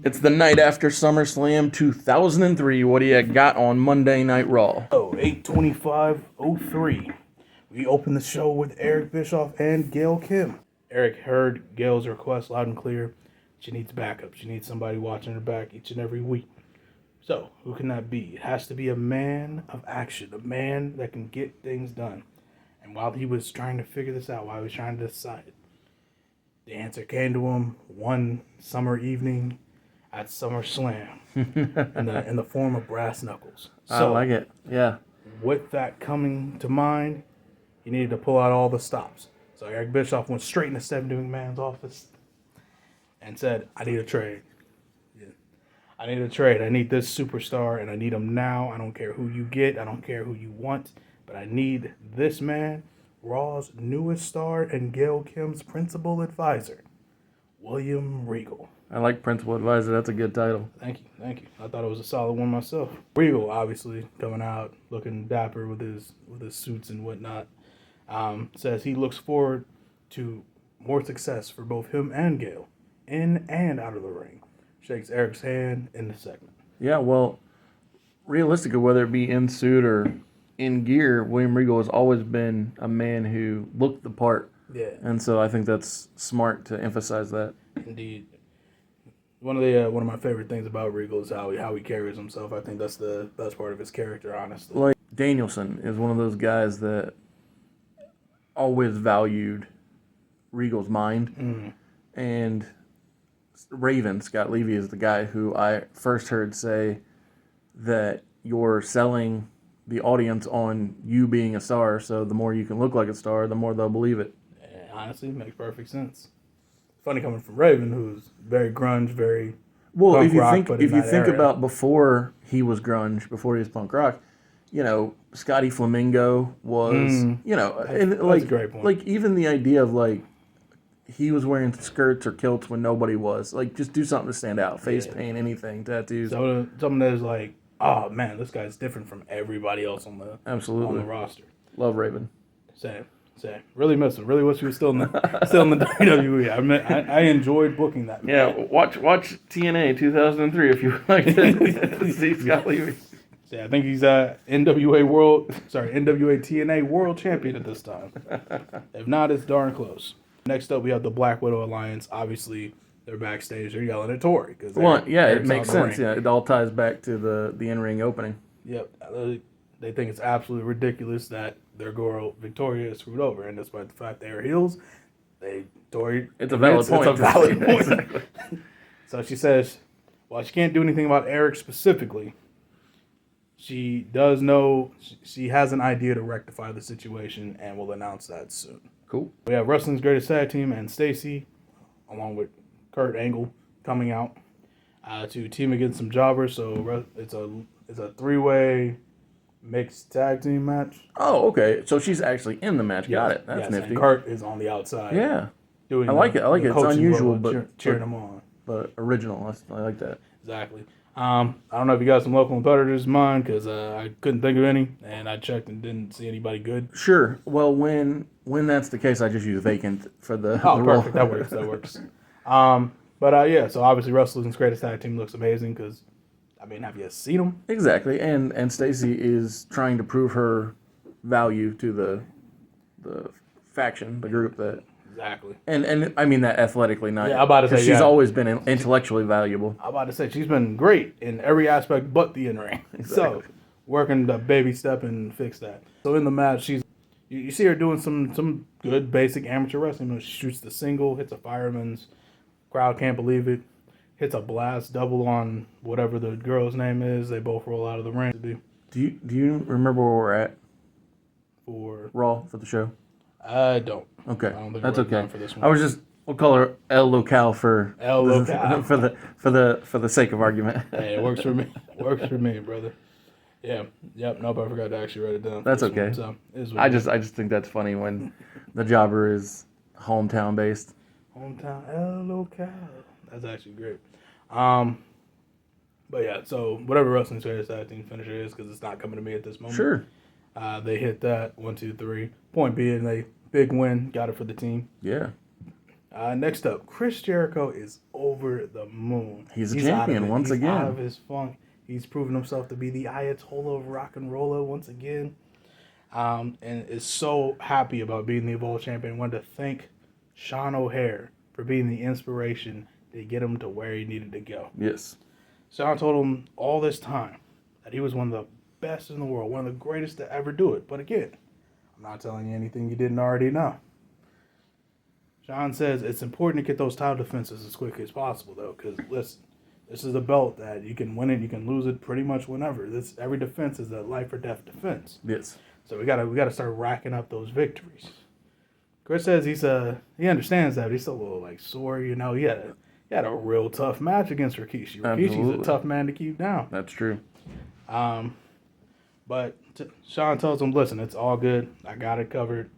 It's the night after SummerSlam 2003. What do you got on Monday Night Raw? Oh, 8/25/03. We open the show with Eric Bischoff and Gail Kim. Eric heard Gail's request loud and clear. She needs backup. She needs somebody watching her back each and every week. So, who can that be? It has to be a man of action, a man that can get things done. And while he was trying to figure this out, while he was trying to decide, the answer came to him one summer evening at SummerSlam in the form of brass knuckles. I like it. Yeah. With that coming to mind, he needed to pull out all the stops. So Eric Bischoff went straight into Stephanie McMahon's office and said, I need a trade. Yeah. I need a trade. I need this superstar, and I need him now. I don't care who you get. I don't care who you want. But I need this man, Raw's newest star and Gail Kim's principal advisor, William Regal. I like Principal Advisor. That's a good title. Thank you. I thought it was a solid one myself. Regal, obviously, coming out looking dapper with his suits and whatnot, says he looks forward to more success for both him and Gail, in and out of the ring. Shakes Eric's hand in the segment. Yeah, well, realistically, whether it be in suit or in gear, William Regal has always been a man who looked the part. Yeah, And so I think that's smart to emphasize that. indeed. One of my favorite things about Regal is how he carries himself. I think that's the best part of his character, honestly. Like, Danielson is one of those guys that always valued Regal's mind. And Raven, Scott Levy, is the guy who I first heard say that you're selling the audience on you being a star, so the more you can look like a star, the more they'll believe it. And honestly, it makes perfect sense. Funny coming from Raven, who's very grunge, very Well, punk if you rock, think but in that era. about before he was grunge, before he was punk rock, Scotty Flamingo was, and that's like a great point. like even the idea of like he was wearing skirts or kilts when nobody was. Like, just do something to stand out. Face paint, anything, tattoos. So something that is like, oh man, this guy's different from everybody else on the Absolutely. roster. Love Raven. Same. Really miss him. Really wish he was still in the WWE. I enjoyed booking that. Yeah, watch TNA 2003 if you would like to see Scott Levy. So, I think he's NWA TNA World Champion at this time. If not, it's darn close. Next up, we have the Black Widow Alliance. Obviously, they're backstage. They're yelling at Tori. It makes sense. Yeah, it all ties back to the in-ring opening. Yep. They think it's absolutely ridiculous that their girl Victoria is screwed over, and despite the fact they are heels, Tori. It's a valid point. It's a valid point. Exactly. So she says, while she can't do anything about Eric specifically, she does know she has an idea to rectify the situation, and will announce that soon. Cool. We have Wrestling's Greatest Tag Team and Stacy, along with Kurt Angle, coming out to team against some jobbers. So it's a three-way mixed tag team match. Oh, okay. So she's actually in the match. Got it. That's nifty. And Kurt is on the outside. Yeah. Doing I like it. It's unusual, cheering him on. But original. I like that. Exactly. I don't know if you got some local competitors in mind, because I couldn't think of any, and I checked and didn't see anybody good. Sure. Well, when that's the case, I just use vacant for the Oh, the perfect. role. That works. But so obviously Wrestling's Greatest Tag Team looks amazing, because, I mean, have you seen them? Exactly. And Stacy is trying to prove her value to the faction, the group that. Exactly. And I mean that athletically, not. Yeah, I'm about to say, she's yeah. always been intellectually valuable. I'm about to say, she's been great in every aspect but the in-ring. Exactly. So, working the baby step and fix that. So in the match, you see her doing some good basic amateur wrestling. She shoots the single, hits a fireman's, crowd can't believe it, hits a blast double on whatever the girl's name is. They both roll out of the ring. Do you remember where we're at For Raw for the show? I don't. Okay, I don't think that's we're okay. done for this one. I was just we'll call her El Local for El Local. for the sake of argument. Hey, it works for me. Works for me, brother. Yeah. Yep. Nope. I forgot to actually write it down. That's okay. So it is what I it is. just think that's funny when the jobber is hometown based. Hometown El Local. That's actually great. But yeah, so whatever Wrestling's Greatest Tag Team finisher is, because it's not coming to me at this moment. Sure. They hit that 1, 2, 3. Point being, they big win, got it for the team. Yeah. Next up, Chris Jericho is over the moon. He's a champion once He's again. out of his funk. He's proven himself to be the Ayatollah of rock and roller once again. And is so happy about being the Evolve champion. Wanted to thank Sean O'Hare for being the inspiration to get him to where he needed to go. Yes. Sean told him all this time that he was one of the best in the world, one of the greatest to ever do it. But again, I'm not telling you anything you didn't already know. Sean says it's important to get those title defenses as quickly as possible, though, because listen, this is a belt that you can win it, you can lose it pretty much whenever. Every defense is a life or death defense. Yes. So we gotta start racking up those victories. Chris says he understands that, but he's still a little like sore. You know, he had a real tough match against Rikishi. Rikishi's Absolutely. a tough man to keep down. That's true. But Sean tells him, listen, it's all good. I got it covered.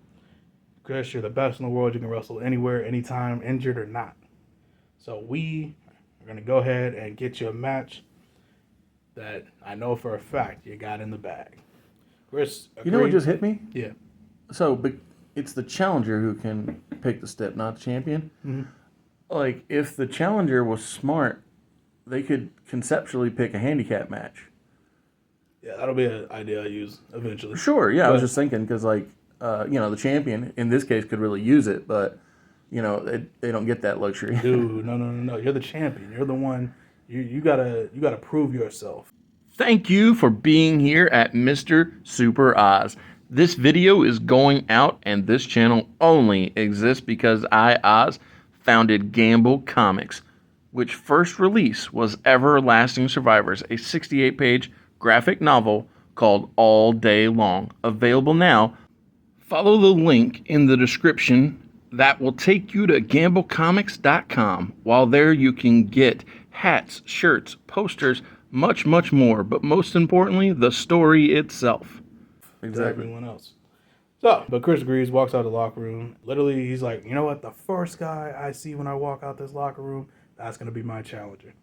Chris, you're the best in the world. You can wrestle anywhere, anytime, injured or not. So we are going to go ahead and get you a match that I know for a fact you got in the bag. Chris agreed. You know what just hit me? Yeah. So, but it's the challenger who can pick the step, not the champion. Mm-hmm. Like, if the challenger was smart, they could conceptually pick a handicap match. Yeah, that'll be an idea I use eventually. Sure, yeah, I was But- just thinking because, like, the champion in this case could really use it, but they don't get that luxury. Dude, no. You're the champion. You're the one. You gotta prove yourself. Thank you for being here at Mr. Super Oz. This video is going out, and this channel only exists because I, Oz, founded Gamble Comics, which first release was Everlasting Survivors, a 68-page graphic novel called All Day Long. Available now. Follow the link in the description that will take you to gamblecomics.com. While there, you can get hats, shirts, posters, much, much more. But most importantly, the story itself. To everyone else. So, but Chris agrees, walks out of the locker room. Literally, he's like, you know what? The first guy I see when I walk out this locker room, that's going to be my challenger.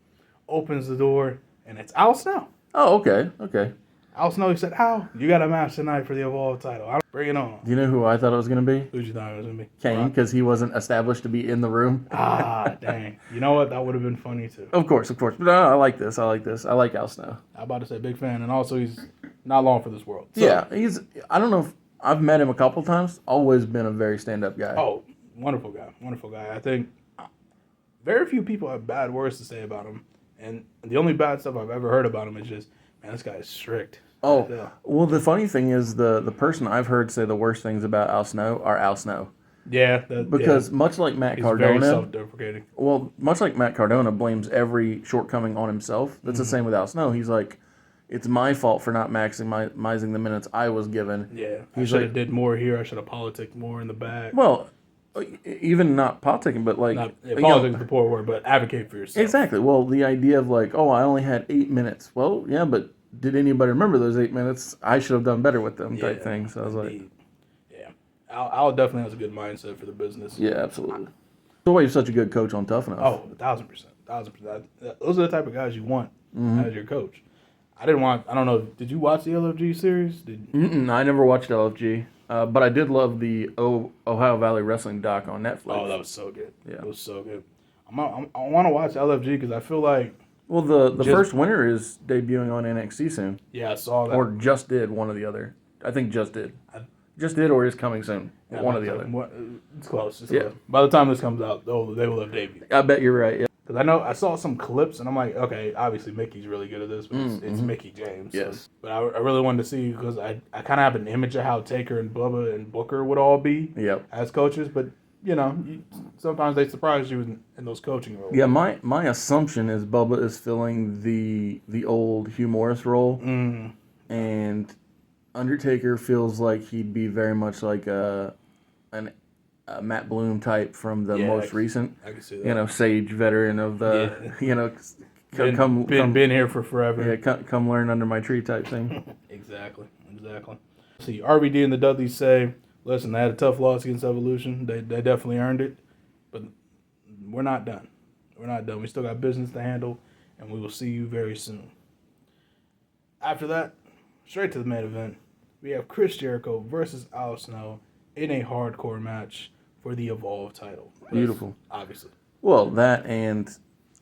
Opens the door, and it's Al Snow. Oh, okay. Al Snow, he said, Al, you got a match tonight for the Evolve title. Bring it on. Do you know who I thought it was going to be? Who'd you thought it was going to be? Kane, because he wasn't established to be in the room. Dang. You know what? That would have been funny, too. Of course. But no, I like this. I like Al Snow. I'm about to say big fan, and also he's not long for this world. So, Yeah, I don't know if I've met him a couple times. Always been a very stand-up guy. Oh, wonderful guy. I think very few people have bad words to say about him, and the only bad stuff I've ever heard about him is just, man, this guy is strict. Oh, Yeah. well, the funny thing is the person I've heard say the worst things about Al Snow are Al Snow. Yeah, Because much like Matt he's very Cardona, self-deprecating. well, much like Matt Cardona blames every shortcoming on himself, that's the same with Al Snow. He's like, it's my fault for not maximizing the minutes I was given. Yeah, I He's should like, have did more here. I should have politicked more in the back. well, even not politicking, but like, Politics is the poor word, but advocate for yourself. exactly. Well, the idea of like, oh, I only had 8 minutes. Well, yeah, but did anybody remember those 8 minutes? I should have done better with them, type thing. So I was like, Indeed. Yeah, Al definitely has a good mindset for the business. yeah, absolutely. That's why he's such a good coach on Tough Enough. Oh, 1,000%. Those are the type of guys you want as your coach. I don't know, did you watch the LFG series? I never watched LFG, but I did love the Ohio Valley Wrestling doc on Netflix. Oh, that was so good. Yeah. It was so good. I want to watch LFG because I feel like, Well, the first winner is debuting on NXT soon, yeah, I saw that. or just did, one or the other. I think just did. Just did or is coming soon. Yeah, One or the other. It's close. It's Yeah. close. By the time this comes out, they will have debuted. I bet you're right. Yeah. Because I know I saw some clips and I'm like, okay, obviously Mickey's really good at this, but it's Mickey James. So. Yes. But I really wanted to see because I kind of have an image of how Taker and Bubba and Booker would all be Yep. as coaches, but sometimes they surprise you in those coaching roles. Yeah, my assumption is Bubba is filling the old Hugh Morris role, and Undertaker feels like he'd be very much like a Matt Bloom type from the most recent, I can see that. sage veteran of the, Been here for forever. yeah, come learn under my tree type thing. Exactly. See, RVD and the Dudleys say, listen, they had a tough loss against Evolution. They definitely earned it, but we're not done. We still got business to handle, and we will see you very soon. After that, straight to the main event, we have Chris Jericho versus Al Snow in a hardcore match for the Evolve title. Beautiful. Obviously. Well, that, and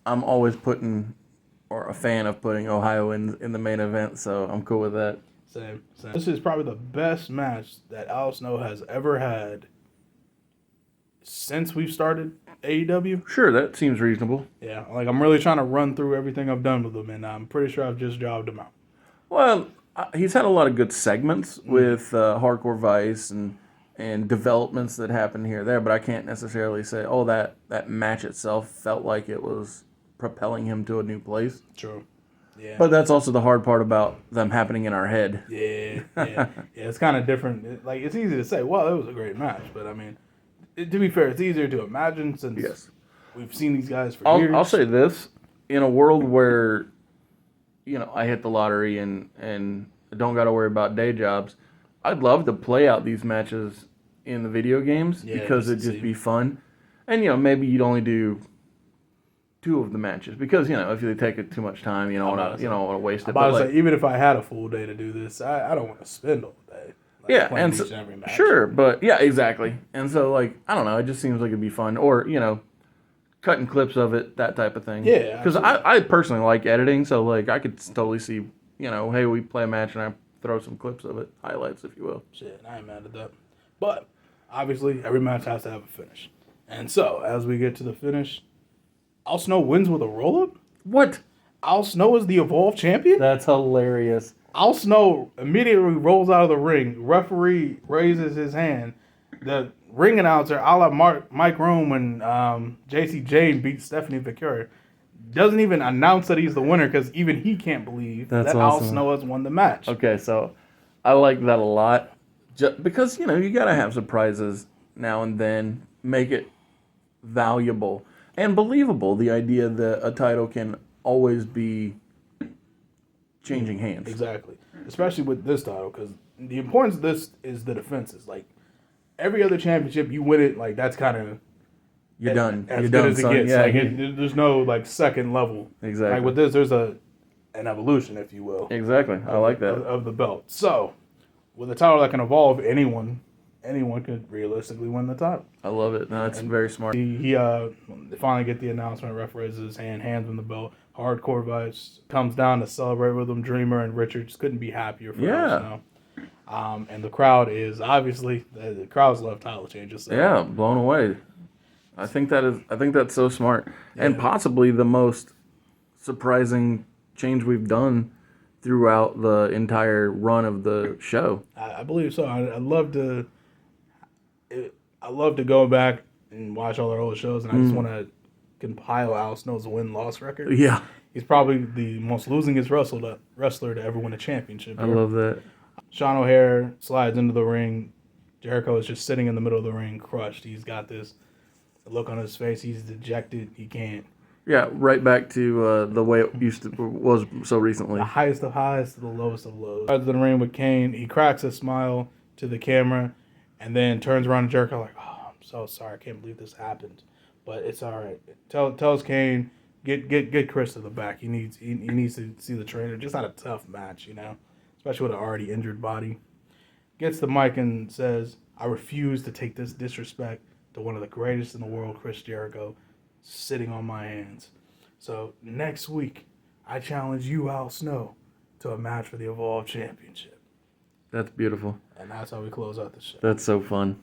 I'm always a fan of putting Ohio in the main event, so I'm cool with that. Same. This is probably the best match that Al Snow has ever had since we've started AEW. Sure, that seems reasonable. Yeah, like I'm really trying to run through everything I've done with him, and I'm pretty sure I've just jobbed him out. Well, he's had a lot of good segments with Hardcore Vice and developments that happen here or there, but I can't necessarily say, oh, that match itself felt like it was propelling him to a new place. True. Yeah. But that's also the hard part about them happening in our head. Yeah. It's kind of different. It's easy to say, well, it was a great match, but I mean, to be fair, it's easier to imagine since we've seen these guys for years. I'll say this: in a world where, I hit the lottery and don't got to worry about day jobs, I'd love to play out these matches in the video games because it'd just be fun. And maybe you'd only do 2 of the matches because if you take it too much time, you don't want to waste it. But even if I had a full day to do this, I don't want to spend all day. And so, every match. Sure, but exactly. And so I don't know, it just seems like it'd be fun, or cutting clips of it, that type of thing. Yeah, because I personally like editing, so I could totally see hey, we play a match and I throw some clips of it, highlights if you will. Shit, I ain't mad at that. But obviously, every match has to have a finish, and so as we get to the finish, Al Snow wins with a roll up. What? Al Snow is the Evolve champion. That's hilarious. Al Snow immediately rolls out of the ring. Referee raises his hand. The ring announcer, a la Mike Rome when JC Jane beat Stephanie Victoria, doesn't even announce that he's the winner because even he can't believe that awesome. Al Snow has won the match. Okay, so I like that a lot because, you got to have surprises now and then, make it valuable and believable, the idea that a title can always be changing hands. Exactly. Especially with this title, because the importance of this is the defenses. Every other championship, you win it, that's kind of... You're done. As You're good done, as it son. gets. Yeah, there's no, second level. Exactly. With this, there's an evolution, if you will. Exactly. I like that. Of the belt. So, with a title that can evolve, anyone could realistically win the title. I love it. No, it's very smart. He finally get the announcement. Ref raises his hand, hands him the belt. Hardcore Vice comes down to celebrate with him. Dreamer and Richards couldn't be happier for us now. And the crowd is obviously the crowd's love title changes. So. Yeah, blown away. I think that's so smart, and possibly the most surprising change we've done throughout the entire run of the show. I believe so. I love to go back and watch all our old shows, and I just want to compile Al Snow's win-loss record. Yeah. He's probably the most losingest wrestler to ever win a championship. I love that. Sean O'Haire slides into the ring. Jericho is just sitting in the middle of the ring, crushed. He's got this look on his face. He's dejected. He can't. Yeah, right back to the way it was so recently. The highest of highs to the lowest of lows. Slides in the ring with Kane. He cracks a smile to the camera, and then turns around to Jericho like, "Oh, I'm so sorry. I can't believe this happened, but it's all right." Tells Kane, get Chris to the back. He needs to see the trainer. Just had a tough match, especially with an already injured body. Gets the mic and says, "I refuse to take this disrespect to one of the greatest in the world, Chris Jericho, sitting on my hands. So next week, I challenge you, Al Snow, to a match for the Evolve Championship." That's beautiful. And that's how we close out the show. That's so fun.